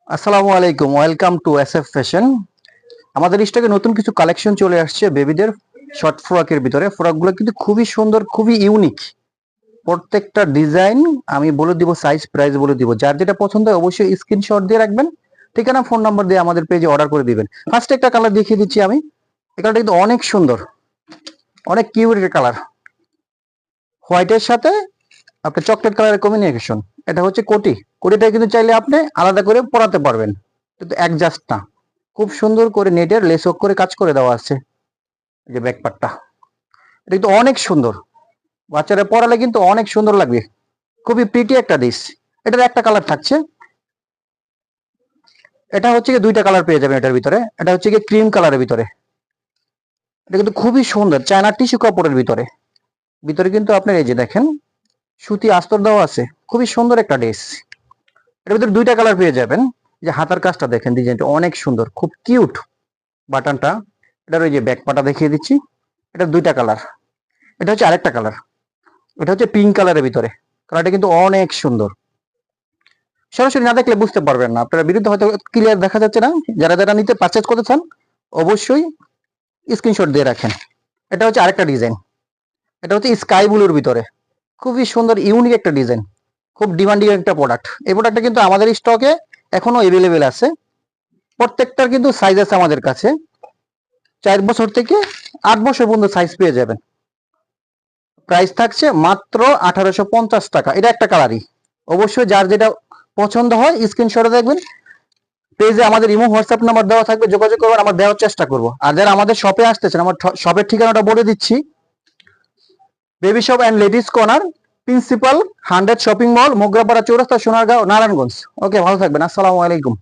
আসসালামু আলাইকুম, welcome to SF fashion. আমাদের স্টকে নতুন কিছু কালেকশন চলে আসছে বেবিদের শর্ট ফ্রকের ভিতরে। ফ্রকগুলো কিন্তু খুবই সুন্দর, খুবই ইউনিক। প্রত্যেকটা ডিজাইন আমি বলে দিব, সাইজ প্রাইস বলে দিব। যার যেটা পছন্দ হয় অবশ্যই স্ক্রিনশট দিয়ে রাখবেন, ঠিকানা ফোন নাম্বার দিয়ে আমাদের পেজে অর্ডার করে দিবেন। ফার্স্ট একটা কালার দেখিয়ে দিচ্ছি আমি। এই কালারটা কিন্তু অনেক সুন্দর, অনেক কিউট কালার। হোয়াইটের সাথে আপনার চকলেট কালারের কম্বিনেশন। এটা হচ্ছে কোটি। কোটিটা কিন্তু চাইলে আপনি আলাদা করে পরাতে পারবেন, কিন্তু অ্যাডজাস্ট না। খুব সুন্দর করে নেটের লেস ওয়ার্ক করে কাজ করে দেওয়া আছে। এই যে ব্যাকপার্টটা, এটা কিন্তু অনেক সুন্দর। বাচ্চারা পরালে কিন্তু অনেক সুন্দর লাগবে। খুবই প্রিটি একটা ডিস। এটার একটা কালার থাকছে। এটা হচ্ছে কি দুইটা কালার পেয়ে যাবেন এটার ভিতরে। এটা হচ্ছে কি ক্রিম কালারের ভিতরে। এটা কিন্তু খুবই সুন্দর, চায়না টিস্যু কাপড়ের ভিতরে। ভিতরে কিন্তু আপনার এই যে দেখেন সুতি আস্তর দেওয়া আছে। খুবই সুন্দর একটা ড্রেস। এটার ভিতরে দুইটা কালার পেয়ে যাবেন। যে হাতার কাজটা দেখেন, ডিজাইনটা অনেক সুন্দর, খুব কিউট বাটনটা। এটার ওই যে ব্যাকপাটা দেখিয়ে দিচ্ছি। এটা দুইটা কালার। এটা হচ্ছে আরেকটা কালার। এটা হচ্ছে পিঙ্ক কালারের ভিতরে। কালারটা কিন্তু অনেক সুন্দর। সরাসরি না দেখলে বুঝতে পারবেন না, আপনারা বিরুদ্ধে হয়তো ক্লিয়ার দেখা যাচ্ছে না। যারা যারা নিতে পারচেজ করতে চান অবশ্যই স্ক্রিনশট দিয়ে রাখেন। এটা হচ্ছে আরেকটা ডিজাইন। এটা হচ্ছে স্কাই ব্লুর ভিতরে। খুবই সুন্দর ইউনিক একটা ডিজাইন, খুব ডিমান্ডিং একটা প্রোডাক্ট। এই প্রোডাক্টটা কিন্তু আমাদের স্টকে এখনো এভেলেবেল আছে। প্রত্যেকটার কিন্তু সাইজ আছে আমাদের কাছে। 4 বছর থেকে 8 বছর পর্যন্ত সাইজ পেয়ে যাবেন। প্রাইস থাকছে মাত্র 1850 টাকা। এটা একটা কালারই। অবশ্যই যার যেটা পছন্দ হয় স্ক্রিনশটে দেখবেন। পেজে আমাদের ইমো হোয়াটসঅ্যাপ নাম্বার দেওয়া থাকবে, যোগাযোগ করবেন, আমরা দেওয়ার চেষ্টা করব। আর যারা আমাদের শপে আসতেছেন, আমার শপের ঠিকানাটা বলে দিচ্ছি। Baby shop and ladies corner, principal 100 shopping mall, Mograpara চৌরাস্তা, সোনারগাঁও, নারায়ণগঞ্জ। ওকে, ভালো থাকবেন। আসসালামু আলাইকুম।